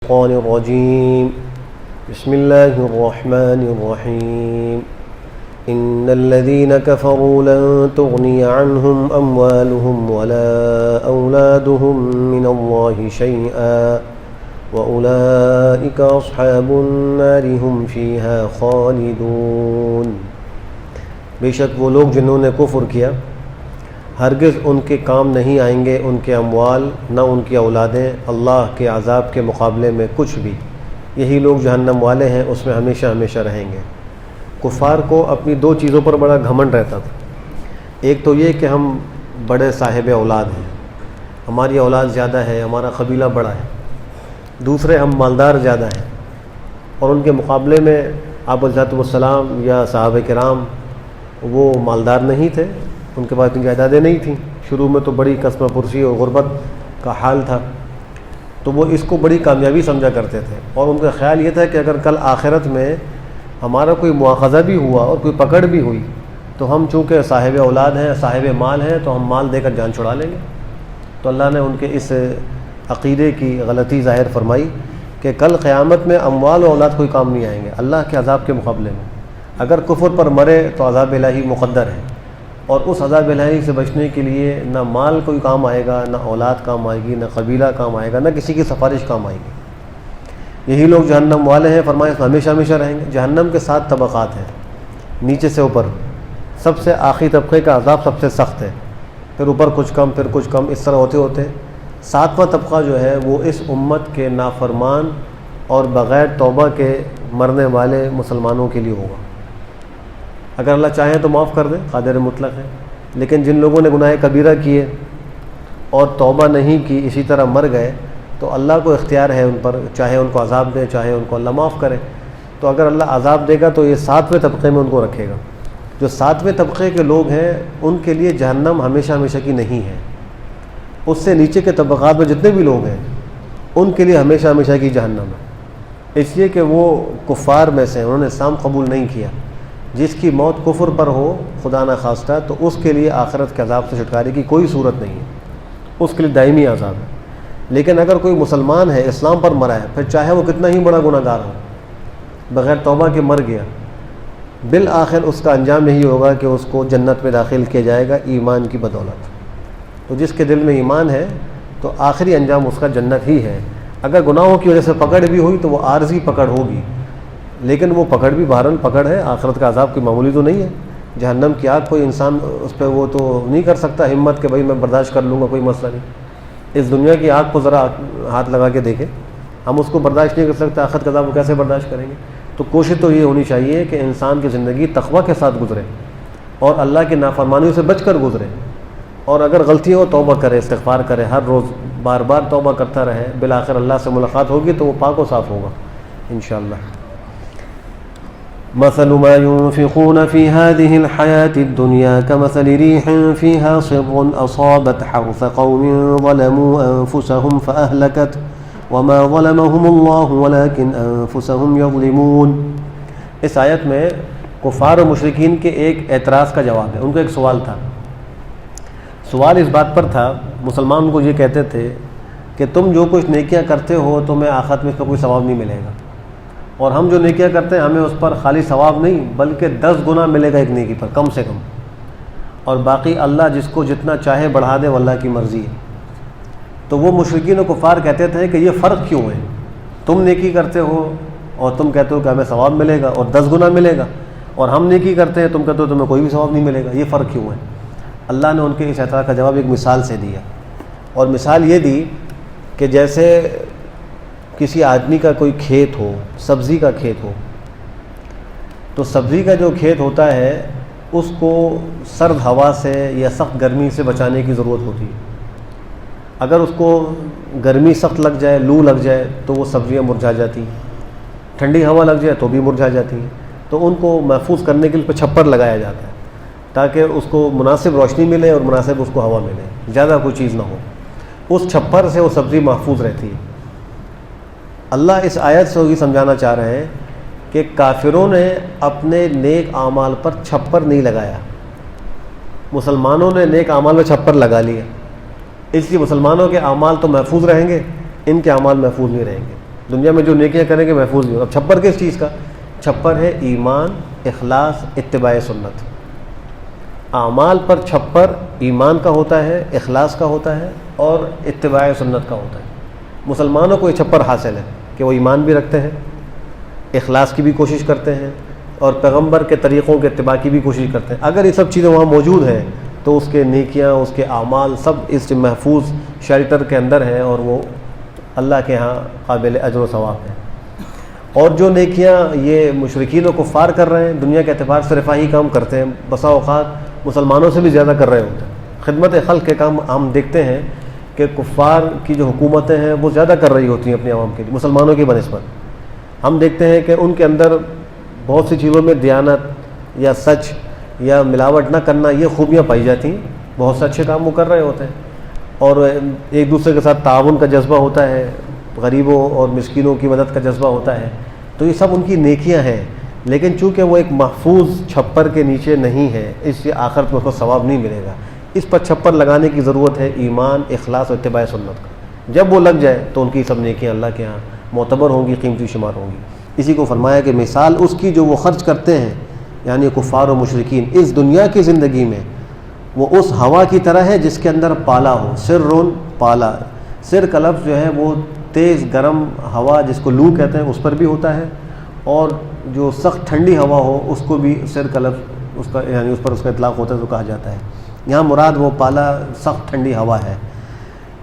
الشيطان الرجيم بسم الله الرحمن الرحيم إن الذين كفروا لن تغني عنهم أموالهم ولا أولادهم من الله شيئا وأولئك أصحاب النار هم فيها خالدون۔ بے شک وہ لوگ جنہوں نے کفر کیا ہرگز ان کے کام نہیں آئیں گے ان کے اموال نہ ان کی اولادیں اللہ کے عذاب کے مقابلے میں کچھ بھی۔ یہی لوگ جہنم والے ہیں، اس میں ہمیشہ ہمیشہ رہیں گے۔ کفار کو اپنی دو چیزوں پر بڑا گھمنڈ رہتا تھا۔ ایک تو یہ کہ ہم بڑے صاحب اولاد ہیں، ہماری اولاد زیادہ ہے، ہمارا قبیلہ بڑا ہے۔ دوسرے ہم مالدار زیادہ ہیں، اور ان کے مقابلے میں آپ علیہ السلام یا صحابہ کرام وہ مالدار نہیں تھے، ان کے پاس اتنی جائیدادیں نہیں تھیں۔ شروع میں تو بڑی قسمہ پرسی اور غربت کا حال تھا، تو وہ اس کو بڑی کامیابی سمجھا کرتے تھے، اور ان کا خیال یہ تھا کہ اگر کل آخرت میں ہمارا کوئی مواخذہ بھی ہوا اور کوئی پکڑ بھی ہوئی تو ہم چونکہ صاحب اولاد ہیں، صاحب مال ہیں، تو ہم مال دے کر جان چھڑا لیں گے۔ تو اللہ نے ان کے اس عقیدے کی غلطی ظاہر فرمائی کہ کل قیامت میں اموال و اولاد کوئی کام نہیں آئیں گے اللہ کے عذاب کے مقابلے میں۔ اگر کفر پر مرے تو عذاب الہی مقدر ہے، اور اس عذاب الہی سے بچنے کے لیے نہ مال کوئی کام آئے گا، نہ اولاد کام آئے گی، نہ قبیلہ کام آئے گا، نہ کسی کی سفارش کام آئے گی۔ یہی لوگ جہنم والے ہیں، فرمایا ہمیشہ ہمیشہ رہیں گے۔ جہنم کے 7 طبقات ہیں، نیچے سے اوپر، سب سے آخری طبقے کا عذاب سب سے سخت ہے، پھر اوپر کچھ کم، پھر کچھ کم، اس طرح ہوتے ہوتے 7واں طبقہ جو ہے وہ اس امت کے نافرمان اور بغیر توبہ کے مرنے والے مسلمانوں کے لیے ہوگا۔ اگر اللہ چاہیں تو معاف کر دے، قادر مطلق ہے، لیکن جن لوگوں نے گناہ کبیرہ کیے اور توبہ نہیں کی، اسی طرح مر گئے، تو اللہ کو اختیار ہے ان پر، چاہے ان کو عذاب دے، چاہے ان کو اللہ معاف کرے۔ تو اگر اللہ عذاب دے گا تو یہ 7ویں طبقے میں ان کو رکھے گا۔ جو 7ویں طبقے کے لوگ ہیں ان کے لیے جہنم ہمیشہ ہمیشہ کی نہیں ہے۔ اس سے نیچے کے طبقات میں جتنے بھی لوگ ہیں ان کے لیے ہمیشہ ہمیشہ کی جہنم ہے، اس لیے کہ وہ کفار میں سے انہوں نے اسلام قبول نہیں کیا۔ جس کی موت کفر پر ہو خدا نہ خواستہ، تو اس کے لیے آخرت کے عذاب سے چھٹکارے کی کوئی صورت نہیں ہے، اس کے لیے دائمی عذاب ہے۔ لیکن اگر کوئی مسلمان ہے، اسلام پر مرا ہے، پھر چاہے وہ کتنا ہی بڑا گناہ گار ہو، بغیر توبہ کے مر گیا، بالآخر اس کا انجام یہی ہوگا کہ اس کو جنت میں داخل کیا جائے گا ایمان کی بدولت۔ تو جس کے دل میں ایمان ہے تو آخری انجام اس کا جنت ہی ہے۔ اگر گناہوں کی وجہ سے پکڑ بھی ہوئی تو وہ عارضی پکڑ ہوگی، لیکن وہ پکڑ بھی بہرحال پکڑ ہے، آخرت کا عذاب کوئی معمولی تو نہیں ہے۔ جہنم کی آگ کوئی انسان اس پہ وہ تو نہیں کر سکتا ہمت کہ بھائی میں برداشت کر لوں گا، کوئی مسئلہ نہیں۔ اس دنیا کی آگ کو ذرا ہاتھ لگا کے دیکھیں، ہم اس کو برداشت نہیں کر سکتے، آخرت کا عذاب کو کیسے برداشت کریں گے؟ تو کوشش تو یہ ہونی چاہیے کہ انسان کی زندگی تقویٰ کے ساتھ گزرے اور اللہ کی نافرمانیوں سے بچ کر گزرے، اور اگر غلطی ہو توبہ کرے، استغفار کرے، ہر روز بار بار توبہ کرتا رہے، بالآخر اللہ سے ملاقات ہوگی تو وہ پاک و صاف ہوگا انشاءاللہ۔ مثل ما ينفقون في هذه الحياة الدنيا كمثل ريح فيها صر أصابت حرث قوم ظلموا أنفسهم فأهلكت وما ظلمهم الله ولكن أنفسهم يظلمون۔ اس آیت میں کفار و مشرکین کے ایک اعتراض کا جواب ہے۔ ان کو ایک سوال تھا، سوال اس بات پر تھا، مسلمان کو یہ کہتے تھے کہ تم جو کچھ نیکیاں کرتے ہو تمہیں آخرت میں اس پر کوئی ثواب نہیں ملے گا، اور ہم جو نیکیاں کرتے ہیں ہمیں اس پر خالی ثواب نہیں بلکہ 10 گنا ملے گا ایک نیکی پر کم سے کم، اور باقی اللہ جس کو جتنا چاہے بڑھا دے، وہ اللہ کی مرضی ہے۔ تو وہ مشرکین و کفار کہتے تھے کہ یہ فرق کیوں ہے، تم نیکی کرتے ہو اور تم کہتے ہو کہ ہمیں ثواب ملے گا اور 10 گنا ملے گا، اور ہم نیکی کرتے ہیں تم کہتے ہو تمہیں کوئی بھی ثواب نہیں ملے گا، یہ فرق کیوں ہے؟ اللہ نے ان کے اس اعتراض کا جواب ایک مثال سے دیا، اور مثال یہ دی کہ جیسے کسی آدمی کا کوئی کھیت ہو، سبزی کا کھیت ہو، تو سبزی کا جو کھیت ہوتا ہے اس کو سرد ہوا سے یا سخت گرمی سے بچانے کی ضرورت ہوتی ہے۔ اگر اس کو گرمی سخت لگ جائے، لو لگ جائے تو وہ سبزیاں مرجھا جاتی ہیں، ٹھنڈی ہوا لگ جائے تو بھی مرجھا جاتی ہیں۔ تو ان کو محفوظ کرنے کے لیے چھپر لگایا جاتا ہے تاکہ اس کو مناسب روشنی ملے اور مناسب اس کو ہوا ملے، زیادہ کوئی چیز نہ ہو، اس چھپر سے وہ سبزی محفوظ رہتی ہے۔ اللہ اس آیت سے وہی سمجھانا چاہ رہے ہیں کہ کافروں نے اپنے نیک اعمال پر چھپر نہیں لگایا، مسلمانوں نے نیک اعمال میں چھپر لگا لیا، اس لیے مسلمانوں کے اعمال تو محفوظ رہیں گے، ان کے اعمال محفوظ نہیں رہیں گے۔ دنیا میں جو نیکیاں کریں گے محفوظ نہیں ہو. اب چھپر کس چیز کا؟ چھپر ہے ایمان، اخلاص، اتباع سنت. اعمال پر چھپر ایمان کا ہوتا ہے، اخلاص کا ہوتا ہے اور اتباع سنت کا ہوتا ہے. مسلمانوں کو یہ چھپر حاصل ہے کہ وہ ایمان بھی رکھتے ہیں، اخلاص کی بھی کوشش کرتے ہیں اور پیغمبر کے طریقوں کے اتباع کی بھی کوشش کرتے ہیں. اگر یہ سب چیزیں وہاں موجود ہیں تو اس کے نیکیاں، اس کے اعمال سب اس محفوظ شیلٹر کے اندر ہیں اور وہ اللہ کے ہاں قابل اجر و ثواب ہیں. اور جو نیکیاں یہ مشرکین و کفار کر رہے ہیں، دنیا کے اعتبار سے رفاہی کام کرتے ہیں، بسا اوقات مسلمانوں سے بھی زیادہ کر رہے ہوتے ہیں. خدمت خلق کے کام ہم دیکھتے ہیں کہ کفار کی جو حکومتیں ہیں وہ زیادہ کر رہی ہوتی ہیں اپنے عوام کے لیے مسلمانوں کی بنسبت. ہم دیکھتے ہیں کہ ان کے اندر بہت سی چیزوں میں دیانت یا سچ یا ملاوٹ نہ کرنا یہ خوبیاں پائی جاتی ہیں. بہت سے اچھے کام وہ کر رہے ہوتے ہیں اور ایک دوسرے کے ساتھ تعاون کا جذبہ ہوتا ہے، غریبوں اور مسکینوں کی مدد کا جذبہ ہوتا ہے. تو یہ سب ان کی نیکیاں ہیں، لیکن چونکہ وہ ایک محفوظ چھپر کے نیچے نہیں ہے اس لیے آخرت میں اس کو ثواب نہیں ملے گا. اس پر چھپر لگانے کی ضرورت ہے ایمان، اخلاص اور اتباع سنت کا. جب وہ لگ جائے تو ان کی سب نیکیاں اللہ کے ہاں معتبر ہوں گی، قیمتی شمار ہوں گی. اسی کو فرمایا کہ مثال اس کی جو وہ خرچ کرتے ہیں یعنی کفار و مشرکین اس دنیا کی زندگی میں، وہ اس ہوا کی طرح ہے جس کے اندر پالا ہو. سرٌ پالا، سر کا لفظ جو ہے وہ تیز گرم ہوا جس کو لو کہتے ہیں اس پر بھی ہوتا ہے، اور جو سخت ٹھنڈی ہوا ہو اس کو بھی سر کا لفظ اس کا یعنی اس پر اس کا اطلاق ہوتا ہے تو کہا جاتا ہے. یہاں مراد وہ پالا سخت ٹھنڈی ہوا ہے.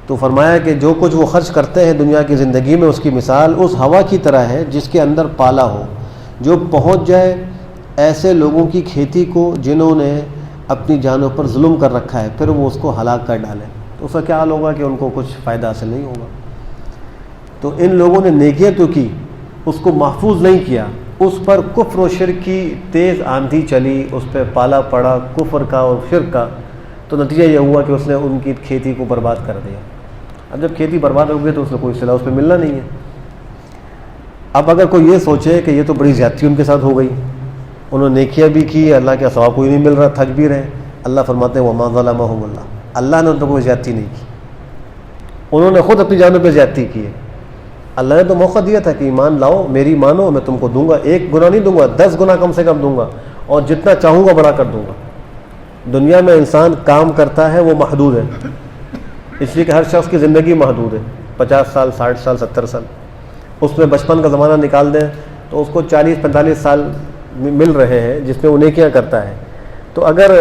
تو فرمایا کہ جو کچھ وہ خرچ کرتے ہیں دنیا کی زندگی میں اس کی مثال اس ہوا کی طرح ہے جس کے اندر پالا ہو، جو پہنچ جائے ایسے لوگوں کی کھیتی کو جنہوں نے اپنی جانوں پر ظلم کر رکھا ہے، پھر وہ اس کو ہلاک کر ڈالیں تو اس کا کیا حال ہوگا کہ ان کو کچھ فائدہ حاصل نہیں ہوگا. تو ان لوگوں نے نیکیاں تو کی، اس کو محفوظ نہیں کیا، اس پر کفر و شرک کی تیز آندھی چلی، اس پہ پالا پڑا کفر کا اور شرک کا، تو نتیجہ یہ ہوا کہ اس نے ان کی کھیتی کو برباد کر دیا. اب جب کھیتی برباد ہو گئی تو اس کو کوئی صلاح اس پہ ملنا نہیں ہے. اب اگر کوئی یہ سوچے کہ یہ تو بڑی زیادتی ان کے ساتھ ہو گئی، انہوں نے نیکیاں بھی کی، اللہ کے ثواب کوئی نہیں مل رہا، تھک بھی رہے، اللہ فرماتے ہیں وَمَا ظَلَمَهُمُ اللَّهُ، اللہ نے ان پر کوئی زیادتی نہیں کی، انہوں نے خود اپنی جانوں پہ زیادتی کی ہے. اللہ نے تو موقع دیا تھا کہ ایمان لاؤ، میری مانو، میں تم کو دوں گا، 1 گناہ نہیں دوں گا، 10 گناہ کم سے کم دوں گا اور جتنا چاہوں گا بڑا کر دوں گا. دنیا میں انسان کام کرتا ہے وہ محدود ہے، اس لیے کہ ہر شخص کی زندگی محدود ہے، 50 سال 60 سال 70 سال. اس میں بچپن کا زمانہ نکال دیں تو اس کو 40-45 سال مل رہے ہیں جس میں وہ نیکیاں کرتا ہے. تو اگر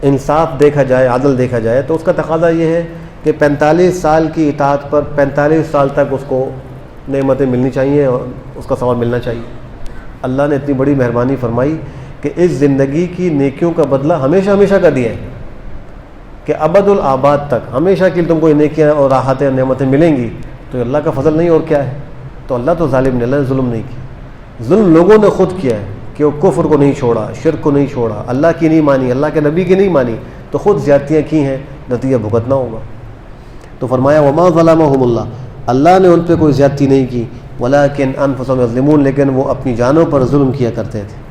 انصاف دیکھا جائے، عدل دیکھا جائے تو اس کا تقاضا یہ ہے کہ 45 سال کی اطاعت پر 45 سال تک اس کو نعمتیں ملنی چاہیے اور اس کا ثواب ملنا چاہیے. اللہ نے اتنی بڑی مہربانی فرمائی کہ اس زندگی کی نیکیوں کا بدلہ ہمیشہ ہمیشہ کا دیا ہے کہ ابد الآباد تک ہمیشہ کے لیے تم کو نیکیاں اور راحتیں اور نعمتیں ملیں گی. تو اللہ کا فضل نہیں اور کیا ہے. تو اللہ تو ظالم نہیں، اللہ نے ظلم نہیں کیا، ظلم لوگوں نے خود کیا ہے کہ وہ کفر کو نہیں چھوڑا، شرک کو نہیں چھوڑا، اللہ کی نہیں مانی، اللہ کے نبی کی نہیں مانی، تو خود زیادتیاں کی ہیں، نتیجہ بھگتنا ہوگا. تو فرمایا وما ظلمهم اللہ، اللہ نے ان پہ کوئی زیادتی نہیں کی، ولکن انفسهم یظلمون، لیکن وہ اپنی جانوں پر ظلم کیا کرتے تھے.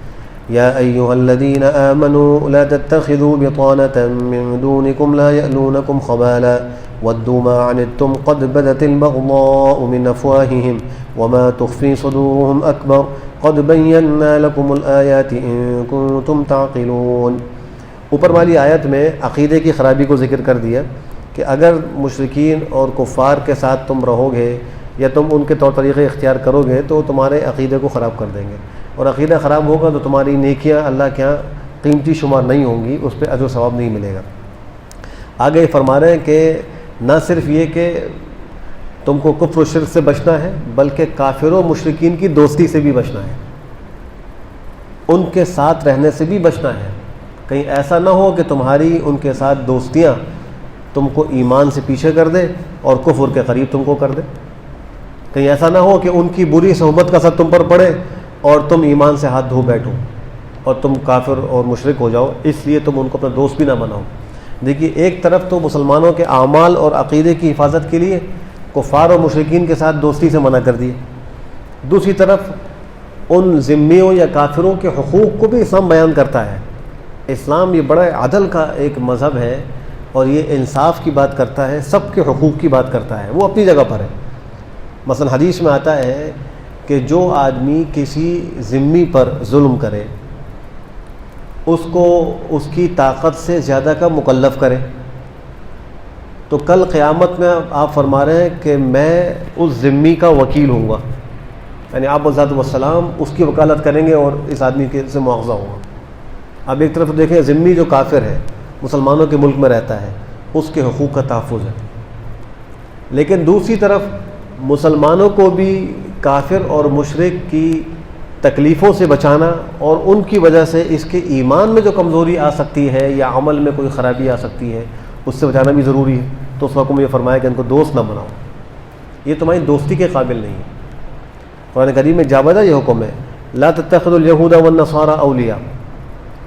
یا ایھا الذین آمنوا لا تتخذوا بطانة من دونکم لا یألونکم خبالا ودوا ما عنتم قد بدت البغضاء من افواہہم وما تخفی صدورهم اکبر قد بینا لکم الآیات ان کنتم تعقلون. اوپر والی آیت میں عقیدے کی خرابی کو ذکر کر دیا کہ اگر مشرکین اور کفار کے ساتھ تم رہو گے یا تم ان کے طور طریقے اختیار کرو گے تو تمہارے عقیدے کو خراب کر دیں گے، اور عقیدہ خراب ہوگا تو تمہاری نیکیاں اللہ کے ہاں قیمتی شمار نہیں ہوں گی، اس پہ اجر و ثواب نہیں ملے گا. آگے فرما رہے ہیں کہ نہ صرف یہ کہ تم کو کفر و شرک سے بچنا ہے بلکہ کافر و مشرکین کی دوستی سے بھی بچنا ہے، ان کے ساتھ رہنے سے بھی بچنا ہے. کہیں ایسا نہ ہو کہ تمہاری ان کے ساتھ دوستیاں تم کو ایمان سے پیچھے کر دے اور کفر کے قریب تم کو کر دے. کہیں ایسا نہ ہو کہ ان کی بری صحبت کا اثر تم پر پڑے اور تم ایمان سے ہاتھ دھو بیٹھو اور تم کافر اور مشرک ہو جاؤ، اس لیے تم ان کو اپنا دوست بھی نہ بناؤ. دیکھیے ایک طرف تو مسلمانوں کے اعمال اور عقیدے کی حفاظت کے لیے کفار اور مشرکین کے ساتھ دوستی سے منع کر دیے، دوسری طرف ان ذمیوں یا کافروں کے حقوق کو بھی اسلام بیان کرتا ہے. اسلام یہ بڑا عدل کا ایک مذہب ہے اور یہ انصاف کی بات کرتا ہے، سب کے حقوق کی بات کرتا ہے، وہ اپنی جگہ پر ہے. مثلا حدیث میں آتا ہے کہ جو آدمی کسی ذمہ پر ظلم کرے اس کو اس کی طاقت سے زیادہ کا مکلف کرے، تو کل قیامت میں آپ فرما رہے ہیں کہ میں اس ذمہ کا وکیل ہوں گا، یعنی آپ علیہ السلام اس کی وکالت کریں گے اور اس آدمی کے سے مواخذہ ہوگا۔ اب ایک طرف دیکھیں ذمہ جو کافر ہے، مسلمانوں کے ملک میں رہتا ہے، اس کے حقوق کا تحفظ ہے، لیکن دوسری طرف مسلمانوں کو بھی کافر اور مشرک کی تکلیفوں سے بچانا اور ان کی وجہ سے اس کے ایمان میں جو کمزوری آ سکتی ہے یا عمل میں کوئی خرابی آ سکتی ہے اس سے بچانا بھی ضروری ہے۔ تو اس حکم یہ فرمایا کہ ان کو دوست نہ بناؤ، یہ تمہاری دوستی کے قابل نہیں ہے۔ قرآن کریم میں جا بجا یہ حکم ہے، لا تتخذوا اليہود والنصارى اولیاء،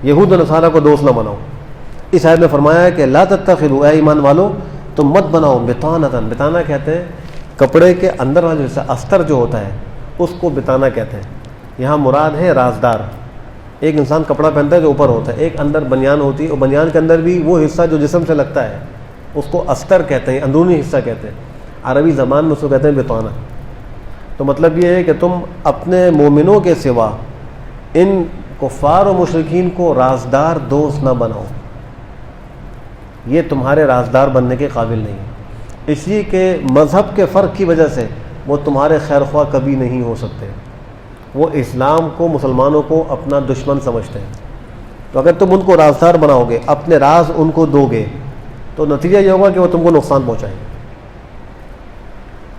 یہود و نصارہ کو دوست نہ بناؤ۔ اس آیت میں فرمایا ہے کہ لا تتخذوا، اے ایمان والو تم مت بناؤ بطانۃ، بطانہ کہتے ہیں کپڑے کے اندر والا جو حصہ استر جو ہوتا ہے اس کو بطانہ کہتے ہیں۔ یہاں مراد ہے رازدار۔ ایک انسان کپڑا پہنتا ہے جو اوپر ہوتا ہے، ایک اندر بنیان ہوتی ہے، اور بنیان کے اندر بھی وہ حصہ جو جسم سے لگتا ہے اس کو استر کہتے ہیں، اندرونی حصہ کہتے ہیں، عربی زبان میں اس کو کہتے ہیں بطانہ۔ تو مطلب یہ ہے کہ تم اپنے مومنوں کے سوا ان کفار و مشرکین کو رازدار دوست نہ بناؤ، یہ تمہارے رازدار بننے کے قابل نہیں ہے، اس لیے کہ مذہب کے فرق کی وجہ سے وہ تمہارے خیر خواہ کبھی نہیں ہو سکتے۔ وہ اسلام کو، مسلمانوں کو اپنا دشمن سمجھتے ہیں، تو اگر تم ان کو رازدار بناؤ گے، اپنے راز ان کو دو گے، تو نتیجہ یہ ہوگا کہ وہ تم کو نقصان پہنچائیں گے۔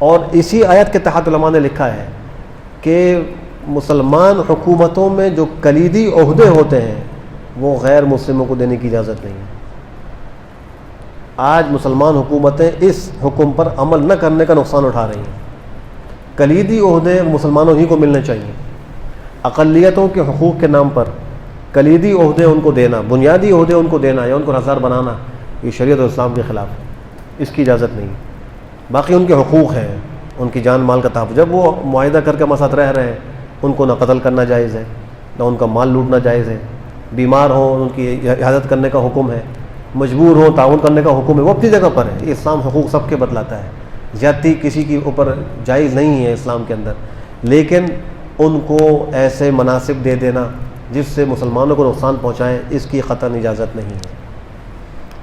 اور اسی آیت کے تحت علماء نے لکھا ہے کہ مسلمان حکومتوں میں جو کلیدی عہدے ہوتے ہیں وہ غیر مسلموں کو دینے کی اجازت نہیں ہے۔ آج مسلمان حکومتیں اس حکم پر عمل نہ کرنے کا نقصان اٹھا رہی ہیں۔ کلیدی عہدے مسلمانوں ہی کو ملنے چاہیے، اقلیتوں کے حقوق کے نام پر کلیدی عہدے ان کو دینا، بنیادی عہدے ان کو دینا یا ان کو رازدار بنانا، یہ شریعت و اسلام کے خلاف ہے، اس کی اجازت نہیں ہے۔ باقی ان کے حقوق ہیں، ان کی جان مال کا تحفظ، جب وہ معاہدہ کر کے ہمارے ساتھ رہ رہے ہیں ان کو نہ قتل کرنا جائز ہے، نہ ان کا مال لوٹنا جائز ہے، بیمار ہوں ان کی حفاظت کرنے کا حکم ہے، مجبور ہوں تعاون کرنے کا حکم ہے، وہ اپنی جگہ پر ہے۔ یہ اسلام حقوق سب کے بتلاتا ہے، زیادتی کسی کے اوپر جائز نہیں ہے اسلام کے اندر، لیکن ان کو ایسے مناصب دے دینا جس سے مسلمانوں کو نقصان پہنچائے، اس کی قطعاً اجازت نہیں ہے۔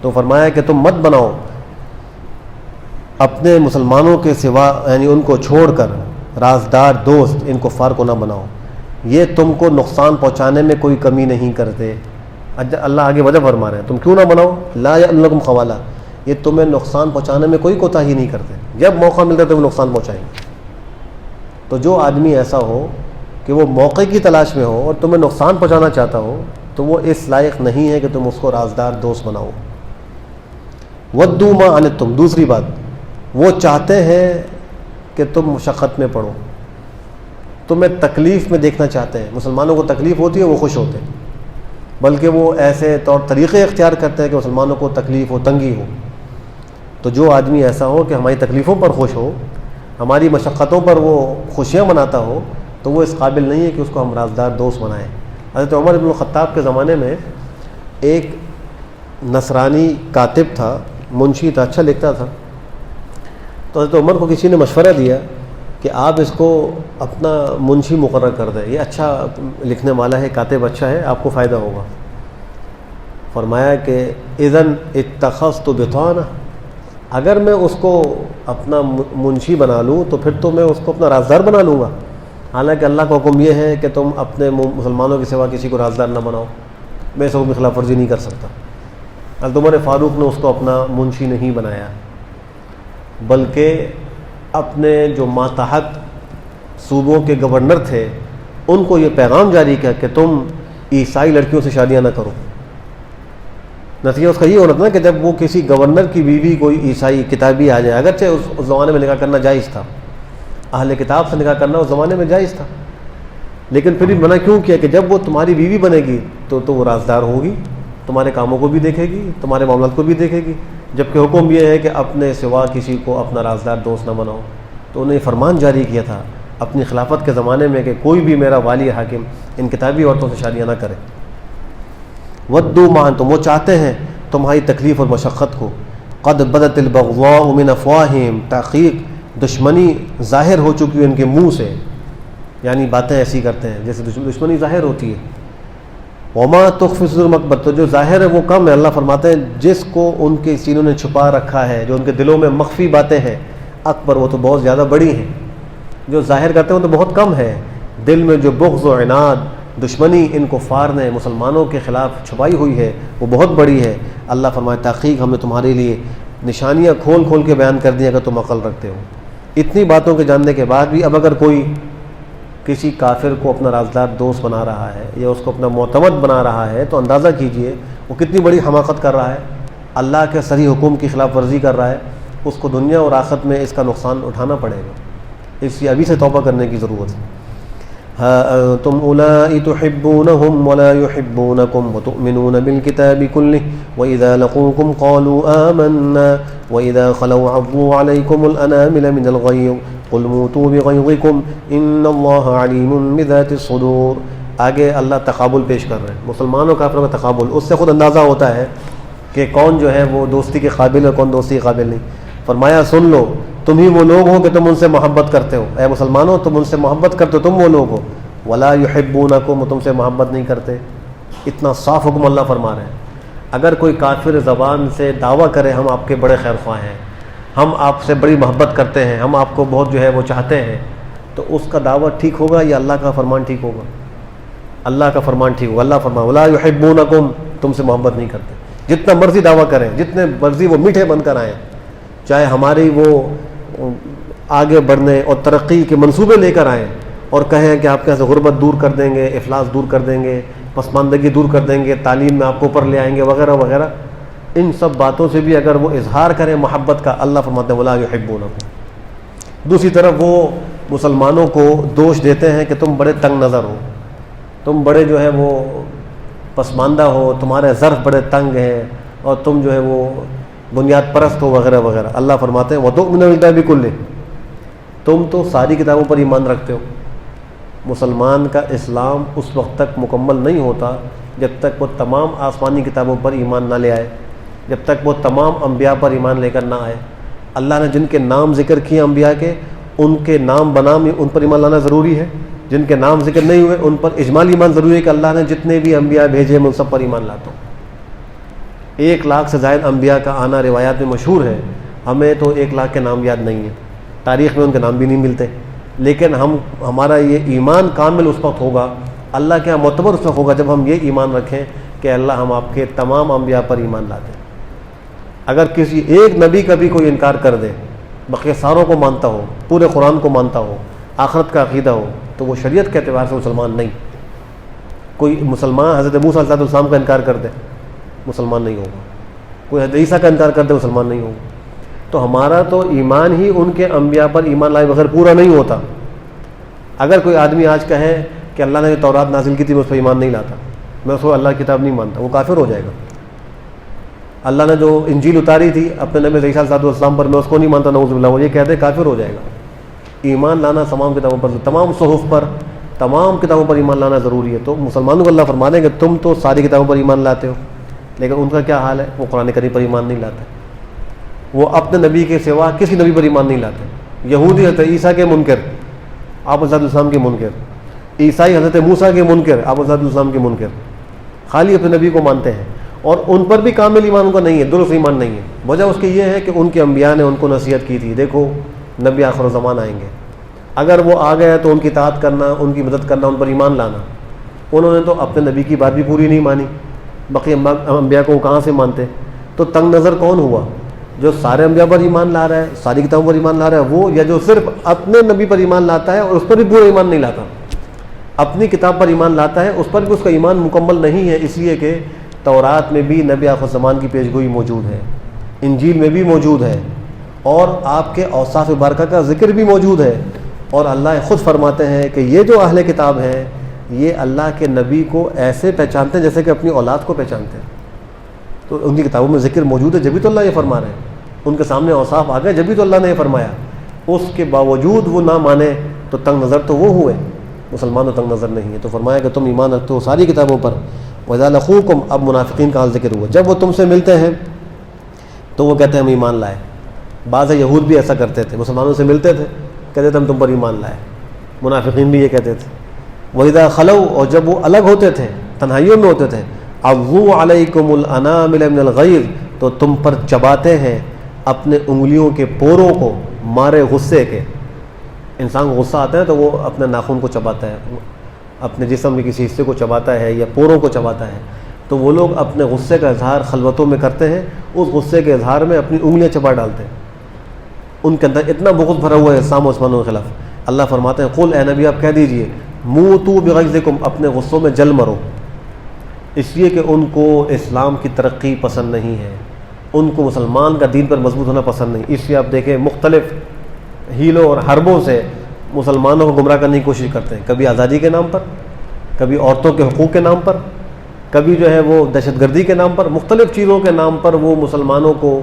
تو فرمایا کہ تم مت بناؤ اپنے مسلمانوں کے سوا، یعنی ان کو چھوڑ کر رازدار دوست ان کفار کو نہ بناؤ، یہ تم کو نقصان پہنچانے میں کوئی کمی نہیں کرتے۔ اللہ آگے وجہ فرما رہے ہیں تم کیوں نہ بناؤ، لا یألونکم خبالا، یہ تمہیں نقصان پہنچانے میں کوئی کوتاہی نہیں کرتے، جب موقع ملتا ہے تو وہ نقصان پہنچائیں گے۔ تو جو آدمی ایسا ہو کہ وہ موقع کی تلاش میں ہو اور تمہیں نقصان پہنچانا چاہتا ہو تو وہ اس لائق نہیں ہے کہ تم اس کو رازدار دوست بناؤ۔ ودوا ما عنتم، دوسری بات، وہ چاہتے ہیں کہ تم مشقت میں پڑو، تمہیں تکلیف میں دیکھنا چاہتے ہیں۔ مسلمانوں کو تکلیف ہوتی ہے وہ خوش ہوتے ہیں، بلکہ وہ ایسے طور طریقے اختیار کرتے ہیں کہ مسلمانوں کو تکلیف ہو، تنگی ہو۔ تو جو آدمی ایسا ہو کہ ہماری تکلیفوں پر خوش ہو، ہماری مشقتوں پر وہ خوشیاں مناتا ہو، تو وہ اس قابل نہیں ہے کہ اس کو ہم رازدار دوست بنائیں۔ حضرت عمر بن الخطاب کے زمانے میں ایک نصرانی کاتب تھا، منشی تھا، اچھا لکھتا تھا۔ تو حضرت عمر کو کسی نے مشورہ دیا کہ آپ اس کو اپنا منشی مقرر کر دیں، یہ اچھا لکھنے والا ہے، کاتب اچھا ہے، آپ کو فائدہ ہوگا۔ فرمایا کہ اذن اتخذت بطانہ، اگر میں اس کو اپنا منشی بنا لوں تو پھر تو میں اس کو اپنا رازدار بنا لوں گا، حالانکہ اللہ کا حکم یہ ہے کہ تم اپنے مسلمانوں کے سوا کسی کو رازدار نہ بناؤ، میں اس حکم کی خلاف ورزی نہیں کر سکتا۔ حضرت عمر فاروق نے اس کو اپنا منشی نہیں بنایا، بلکہ اپنے جو ماتحت صوبوں کے گورنر تھے ان کو یہ پیغام جاری کیا کہ تم عیسائی لڑکیوں سے شادیاں نہ کرو۔ نتیجہ اس کا یہ ہونا تھا کہ جب وہ کسی گورنر کی بیوی کوئی عیسائی کتابی آ جائے، اگرچہ اس زمانے میں نکاح کرنا جائز تھا، اہل کتاب سے نکاح کرنا اس زمانے میں جائز تھا، لیکن پھر بھی منع کیوں کیا کہ جب وہ تمہاری بیوی بنے گی تو وہ رازدار ہوگی، تمہارے کاموں کو بھی دیکھے گی، تمہارے معاملات کو بھی دیکھے گی، جبکہ حکم یہ ہے کہ اپنے سوا کسی کو اپنا رازدار دوست نہ بناؤ۔ تو انہیں فرمان جاری کیا تھا اپنی خلافت کے زمانے میں کہ کوئی بھی میرا والی حاکم ان کتابی عورتوں سے شادیاں نہ کرے۔ ودوا ما عنتم، وہ چاہتے ہیں تمہاری تکلیف اور مشقت کو۔ قد بدت البغضاء من افواہہم، تحقیق دشمنی ظاہر ہو چکی ہے ان کے منہ سے، یعنی باتیں ایسی کرتے ہیں جیسے دشمنی ظاہر ہوتی ہے. وما تخفی صدورہم اکبر، تو جو ظاہر ہے وہ کم ہے. اللہ فرماتے ہیں جس کو ان کے سینوں نے چھپا رکھا ہے، جو ان کے دلوں میں مخفی باتیں ہیں، اکبر وہ تو بہت زیادہ بڑی ہیں. جو ظاہر کرتے ہیں وہ تو بہت کم ہے، دل میں جو بغض و عناد، دشمنی ان کفار نے مسلمانوں کے خلاف چھپائی ہوئی ہے وہ بہت بڑی ہے. اللہ فرمائے تحقیق ہم نے تمہارے لیے نشانیاں کھول کھول کے بیان کر دی اگر تم عقل رکھتے ہو. اتنی باتوں کے جاننے کے بعد بھی اب اگر کوئی کسی کافر کو اپنا رازدار دوست بنا رہا ہے یا اس کو اپنا معتمد بنا رہا ہے تو اندازہ کیجئے وہ کتنی بڑی حماقت کر رہا ہے، اللہ کے صریح حکم کی خلاف ورزی کر رہا ہے. اس کو دنیا اور آخرت میں اس کا نقصان اٹھانا پڑے گا، اس لیے ابھی سے توبہ کرنے کی ضرورت ہے. ہا انتم اولائی تحبونہم ولا یحبونکم وتؤمنون بالکتاب کلہ واذا لقوکم قالوا آمنا واذا خلوا عضوا علیکم الانامل من الغیظ قل موتوا بغیظکم ان اللہ علیم بذات الصدور. آگے اللہ تقابل پیش کر رہے ہیں، مسلمانوں کافروں کا تقابل. اس سے خود اندازہ ہوتا ہے کہ کون جو ہے وہ دوستی کے قابل ہے کون دوستی کے قابل نہیں. فرمایا سن لو، تم ہی وہ لوگ ہو کہ تم ان سے محبت کرتے ہو. اے مسلمانوں تم ان سے محبت کرتے ہو، تم وہ لوگ ہو. ولا یحبونکم، تم سے محبت نہیں کرتے. اتنا صاف حکم اللہ فرما رہے ہیں. اگر کوئی کافر زبان سے دعویٰ کرے ہم آپ کے بڑے خیر خواہ ہیں، ہم آپ سے بڑی محبت کرتے ہیں، ہم آپ کو بہت جو ہے وہ چاہتے ہیں، تو اس کا دعویٰ ٹھیک ہوگا یا اللہ کا فرمان ٹھیک ہوگا؟ اللہ کا فرمان ٹھیک ہوگا. اللہ فرمایا ولا یحبونکم، تم سے محبت نہیں کرتے. جتنا مرضی دعویٰ کریں، جتنے مرضی وہ میٹھے بن کر آئیں، چاہے ہماری وہ آگے بڑھنے اور ترقی کے منصوبے لے کر آئیں اور کہیں کہ آپ کے یہاں سے غربت دور کر دیں گے، افلاس دور کر دیں گے، پسماندگی دور کر دیں گے، تعلیم میں آپ کو اوپر لے آئیں گے وغیرہ وغیرہ، ان سب باتوں سے بھی اگر وہ اظہار کریں محبت کا، اللہ فرماتے ہیں ولا یحبونکم. دوسری طرف وہ مسلمانوں کو دوش دیتے ہیں کہ تم بڑے تنگ نظر ہو، تم بڑے جو ہے وہ پسماندہ ہو، تمہارے ظرف بڑے تنگ ہیں اور تم جو ہے وہ بنیاد پرست ہو وغیرہ وغیرہ. اللہ فرماتے ہیں وَتُؤْمِنُونَ بِالْكِتَابِ كُلِّهِ، تم تو ساری کتابوں پر ایمان رکھتے ہو. مسلمان کا اسلام اس وقت تک مکمل نہیں ہوتا جب تک وہ تمام آسمانی کتابوں پر ایمان نہ لے آئے، جب تک وہ تمام انبیاء پر ایمان لے کر نہ آئے. اللہ نے جن کے نام ذکر کیے انبیاء کے، ان کے نام بنام ان پر ایمان لانا ضروری ہے. جن کے نام ذکر نہیں ہوئے ان پر اجمالی ایمان ضروری ہے کہ اللہ نے جتنے بھی انبیاء بھیجے میں ان سب پر ایمان لاتا ہوں. 1 لاکھ سے زائد انبیاء کا آنا روایات میں مشہور ہے. ہمیں تو 1 لاکھ کے نام یاد نہیں ہیں، تاریخ میں ان کے نام بھی نہیں ملتے، لیکن ہمارا یہ ایمان کامل اس وقت ہوگا، اللہ کے یہاں معتبر اس وقت ہوگا جب ہم یہ ایمان رکھیں کہ اللہ ہم آپ کے تمام انبیاء پر ایمان لاتے ہیں. اگر کسی ایک نبی کا بھی کوئی انکار کر دے، بقیہ ساروں کو مانتا ہو، پورے قرآن کو مانتا ہو، آخرت کا عقیدہ ہو، تو وہ شریعت کے اعتبار سے مسلمان نہیں. کوئی مسلمان حضرت موسیٰ علیہ السلام کا انکار کر دے مسلمان نہیں ہوگا، کوئی حضرت عیسیٰ کا انکار کر دے مسلمان نہیں ہوگا. تو ہمارا تو ایمان ہی ان کے انبیاء پر ایمان لائے بغیر پورا نہیں ہوتا. اگر کوئی آدمی آج کہے کہ اللہ نے جو تورات نازل کی تھی میں اس پر ایمان نہیں لاتا، میں اس کو اللہ کی کتاب نہیں مانتا، وہ کافر ہو جائے گا. اللہ نے جو انجیل اتاری تھی اپنے نبی عیسیٰ علیہ السلام پر میں اس کو نہیں مانتا، نعوذ باللہ، وہ یہ کہتے کافر ہو جائے گا. ایمان لانا تمام کتابوں پر، تمام صحف پر، تمام کتابوں پر ایمان لانا ضروری ہے. تو مسلمانوں کو اللہ فرما دیں کہ تم تو ساری کتابوں پر ایمان لاتے ہو، لیکن ان کا کیا حال ہے؟ وہ قرآن کریم پر ایمان نہیں لاتے، وہ اپنے نبی کے سوا کسی نبی پر ایمان نہیں لاتے. یہودی حضرت عیسیٰ کے منکر، آپ علیہ السلام کے منکر، عیسائی حضرت موسیٰ کے منکر، آپ علیہ السلام کے منکر، خالی اپنے نبی کو مانتے ہیں اور ان پر بھی کامل ایمان ان کا نہیں ہے، درست ایمان نہیں ہے. وجہ اس کی یہ ہے کہ ان کے انبیاء نے ان کو نصیحت کی تھی، دیکھو نبی آخر زمان آئیں گے، اگر وہ آ گئے تو ان کی اطاعت کرنا، ان کی مدد کرنا، ان پر ایمان لانا. انہوں نے تو اپنے نبی کی بات بھی پوری نہیں مانی، بقیہ انبیاء کو کہاں سے مانتے؟ تو تنگ نظر کون ہوا؟ جو سارے انبیاء پر ایمان لا رہا ہے، ساری کتابوں پر ایمان لا رہا ہے وہ، یا جو صرف اپنے نبی پر ایمان لاتا ہے اور اس پر بھی پورا ایمان نہیں لاتا؟ اپنی کتاب پر ایمان لاتا ہے، اس پر بھی اس کا ایمان مکمل نہیں ہے، اس لیے کہ تورات میں بھی نبی آخر زمان کی پیشگوئی موجود ہے، انجیل میں بھی موجود ہے، اور آپ کے اوصاف بارکہ کا ذکر بھی موجود ہے. اور اللہ خود فرماتے ہیں کہ یہ جو اہل کتاب ہیں یہ اللہ کے نبی کو ایسے پہچانتے ہیں جیسے کہ اپنی اولاد کو پہچانتے ہیں. تو ان کی کتابوں میں ذکر موجود ہے، جبھی تو اللہ یہ فرما رہے ہیں. ان کے سامنے اوصاف آ گئے جبھی تو اللہ نے یہ فرمایا. اس کے باوجود وہ نہ مانے تو تنگ نظر تو وہ ہوئے، مسلمان تو تنگ نظر نہیں ہے. تو فرمایا کہ تم ایمان رکھتے ہو ساری کتابوں پر. وَإِذَا لَقُوكُمْ، اب منافقین کا حال ذکر ہوا. جب وہ تم سے ملتے ہیں تو وہ کہتے ہیں ہم ایمان لائے، بعض یہود بھی ایسا کرتے تھے، مسلمانوں سے ملتے تھے، کہتے تھے ہم تم پر ایمان لائے. منافقین بھی یہ کہتے تھے. وَإِذَا خَلَوْا، اور جب وہ الگ ہوتے تھے، تنہائیوں میں ہوتے تھے، عَضُّوا عَلَيْكُمُ الْأَنَامِلَ مِنَ الْغَيْظِ، تو تم پر چباتے ہیں اپنے انگلیوں کے پوروں کو مارے غصے کے. انسان کو غصہ آتا ہے تو وہ اپنے ناخن کو چباتا ہے، اپنے جسم کے کسی حصے کو چباتا ہے یا پوروں کو چباتا ہے. تو وہ لوگ اپنے غصے کا اظہار خلوتوں میں کرتے ہیں، اس غصے کے اظہار میں اپنی انگلیاں چبا ڈالتے ہیں. ان کے اندر اتنا بغض بھرا ہوا ہے اسلام و مسلمانوں کے خلاف. اللہ فرماتے ہیں قل، اے نبی آپ کہہ دیجئے، موتوا بغیظکم، اپنے غصوں میں جل مرو. اس لیے کہ ان کو اسلام کی ترقی پسند نہیں ہے، ان کو مسلمان کا دین پر مضبوط ہونا پسند نہیں. اس لیے آپ دیکھیں مختلف ہیلوں اور حربوں سے مسلمانوں کو گمراہ کرنے کی کوشش کرتے ہیں، کبھی آزادی کے نام پر، کبھی عورتوں کے حقوق کے نام پر، کبھی جو ہے وہ دہشت گردی کے نام پر، مختلف چیزوں کے نام پر وہ مسلمانوں کو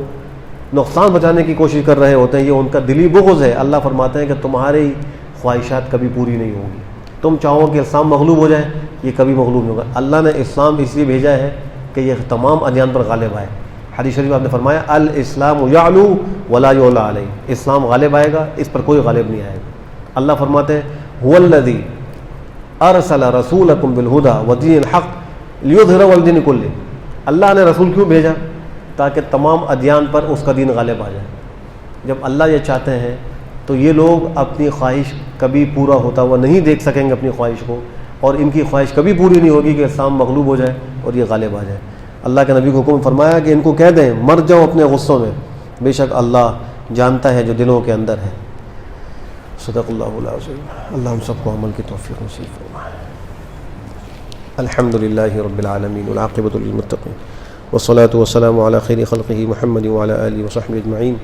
نقصان پہنچانے کی کوشش کر رہے ہوتے ہیں. یہ ان کا دلی بغض ہے. اللہ فرماتے ہیں کہ تمہاری خواہشات کبھی پوری نہیں ہوں گی. تم چاہو کہ اسلام مغلوب ہو جائے، یہ کبھی مغلوب نہیں ہوگا. اللہ نے اسلام اس لیے بھیجا ہے کہ یہ تمام ادیان پر غالب آئے. حدیث شریف آپ نے فرمایا الاسلام یعلو ولا یعلی علیہ، اسلام غالب آئے گا، اس پر کوئی غالب نہیں آئے گا. اللہ فرماتے ہیں هو الذی ارسل رسولکم بالہدی ودین الحق لیظہرہ علی الدین کلہ. اللہ نے رسول کیوں بھیجا؟ تاکہ تمام ادیان پر اس کا دین غالب آ جائے. جب اللہ یہ چاہتے ہیں تو یہ لوگ اپنی خواہش کبھی پورا ہوتا ہوا نہیں دیکھ سکیں گے اپنی خواہش کو، اور ان کی خواہش کبھی پوری نہیں ہوگی کہ اسلام مغلوب ہو جائے اور یہ غالب آ جائے. اللہ کے نبی کو حکم فرمایا کہ ان کو کہہ دیں مر جاؤ اپنے غصوں میں، بے شک اللہ جانتا ہے جو دلوں کے اندر ہے. صدق اللہ العظیم. اللہ ہم سب کو عمل کی توفیق نصیب فرمائے. الحمد للہ رب العالمین والعاقبۃ للمتقین والصلاة والسلام على خیر خلقہ محمد وعلى آلہ وصحبہ اجمعین.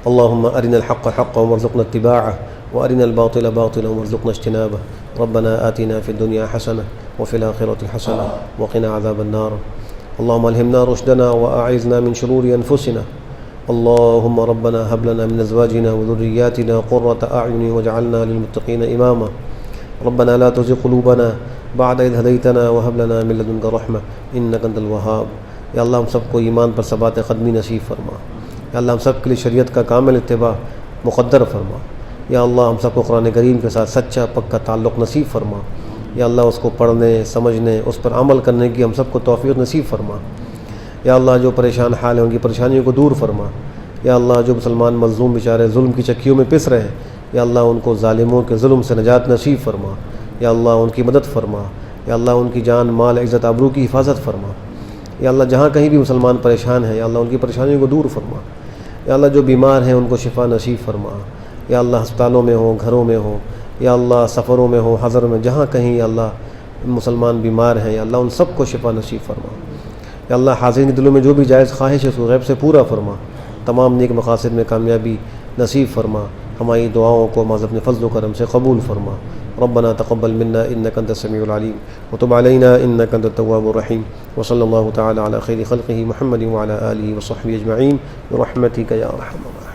اللهم أرنا الحق حقا وارزقنا اتباعه وأرنا الباطل باطلا وارزقنا اجتنابه. ربنا آتنا في الدنيا حسنة وفي الآخرة حسنة وقنا عذاب النار. اللهم ألهمنا رشدنا وأعذنا من شرور أنفسنا. اللهم ربنا هب لنا من أزواجنا وذرياتنا قرة أعين واجعلنا للمتقين إماما. ربنا لا تزغ قلوبنا بعد إذ هديتنا وهب لنا من لدنك رحمة إنك أنت الوهاب. یا اللہ ہم سب کو ایمان پر ثبات قدمی نصیب فرما. یا اللہ ہم سب کے لیے شریعت کا کامل اتباع مقدر فرما. یا اللہ ہم سب کو قرآن کریم کے ساتھ سچا پکا تعلق نصیب فرما. یا اللہ اس کو پڑھنے، سمجھنے، اس پر عمل کرنے کی ہم سب کو توفیق نصیب فرما. یا اللہ جو پریشان حال ہیں ان کی پریشانیوں کو دور فرما. یا اللہ جو مسلمان مظلوم بیچارے ظلم کی چکیوں میں پس رہے ہیں، یا اللہ ان کو ظالموں کے ظلم سے نجات نصیب فرما. یا اللہ ان کی مدد فرما. یا اللہ ان کی جان مال عزت آبرو کی حفاظت فرما. یا اللہ جہاں کہیں بھی مسلمان پریشان ہیں، یا اللہ ان کی پریشانیوں کو دور فرما. یا اللہ جو بیمار ہیں ان کو شفا نصیب فرما. یا اللہ ہسپتالوں میں ہوں، گھروں میں ہوں، یا اللہ سفروں میں ہوں، حضر میں، جہاں کہیں یا اللہ مسلمان بیمار ہیں، یا اللہ ان سب کو شفا نصیب فرما. یا اللہ حاضرین کے دلوں میں جو بھی جائز خواہش ہے اس کو غیب سے پورا فرما. تمام نیک مقاصد میں کامیابی نصیب فرما. ہماری دعاؤں کو محض اپنے فضل و کرم سے قبول فرما. ربنا تقبل منا انك انت السميع العليم وتب علينا انك انت التواب الرحيم. وصلى الله تعالى على خير خلقه محمد وعلى اله وصحبه اجمعين برحمتك يا ارحم الراحمين.